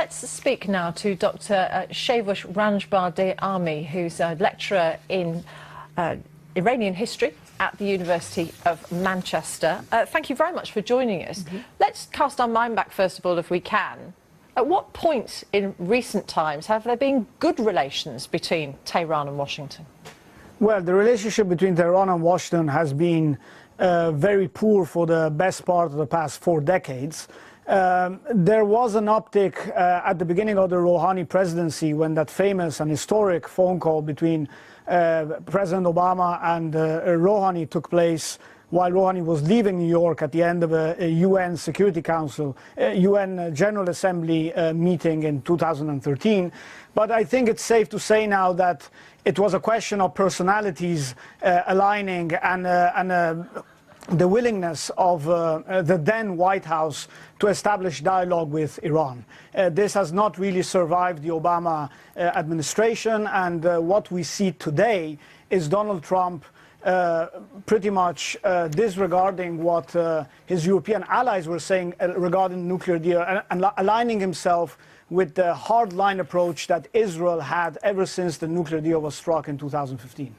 Let's speak now to Dr Randjbar Daemi, who's a lecturer in Iranian history at the University of Manchester. Thank you very much for joining us. Let's cast our mind back, first of all, if we can. At what point in recent times have there been good relations between Tehran and Washington? Well, the relationship between Tehran and Washington has been very poor for the best part of the past 4 decades. There was an uptick at the beginning of the Rouhani presidency when that famous and historic phone call between President Obama and Rouhani took place while Rouhani was leaving New York at the end of a UN Security Council, UN General Assembly meeting in 2013. But I think it's safe to say now that it was a question of personalities aligning and the willingness of the then White House to establish dialogue with Iran. This has not really survived the Obama administration, and what we see today is Donald Trump pretty much disregarding what his European allies were saying regarding the nuclear deal and aligning himself with the hardline approach that Israel had ever since the nuclear deal was struck in 2015.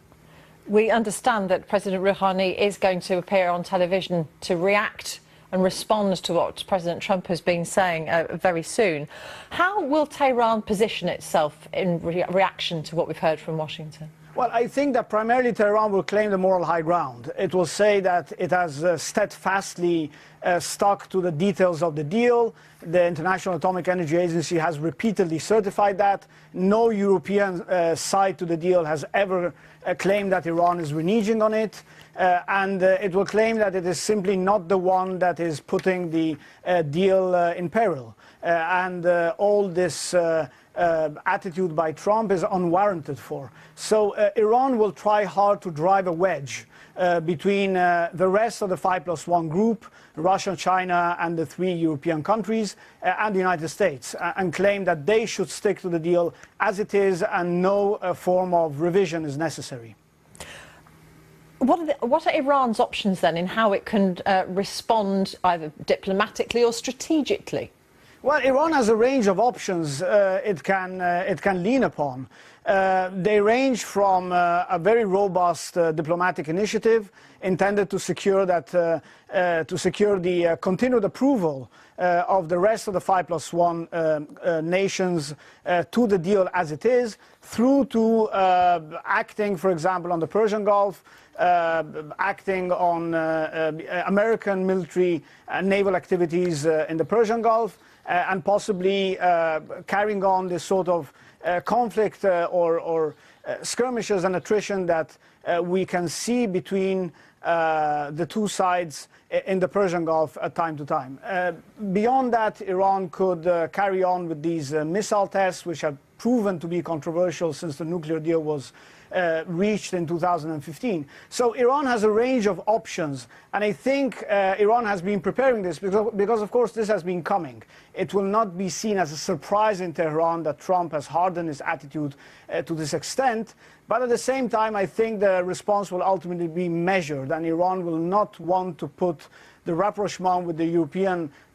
We understand that President Rouhani is going to appear on television to react and respond to what President Trump has been saying very soon. How will Tehran position itself in reaction to what we've heard from Washington? Well, I think that primarily Tehran will claim the moral high ground. It will say that it has steadfastly stuck to the details of the deal. The International Atomic Energy Agency has repeatedly certified that. No European side to the deal has ever claimed that Iran is reneging on it. And it will claim that it is simply not the one that is putting the deal in peril. All this attitude by Trump is unwarranted for. So Iran will try hard to drive a wedge between the rest of the 5+1 group, Russia, China, and the 3 European countries, and the United States, and claim that they should stick to the deal as it is and no form of revision is necessary. What are Iran's options then in how it can respond either diplomatically or strategically? Well, Iran has a range of options it can lean upon. They range from a very robust diplomatic initiative intended to secure that the continued approval of the rest of the 5+1 nations to the deal as it is, through to acting, for example, on the Persian Gulf, acting on American military and naval activities in the Persian Gulf, and possibly carrying on this sort of conflict or skirmishes and attrition that we can see between the 2 sides in the Persian Gulf at time to time. Beyond that, Iran could carry on with these missile tests, which have proven to be controversial since the nuclear deal was reached in 2015. So Iran has a range of options, and I think Iran has been preparing this because of course this has been coming. It will not be seen as a surprise in Tehran that Trump has hardened his attitude to this extent, but at the same time I think the response will ultimately be measured, and Iran will not want to put the rapprochement with the European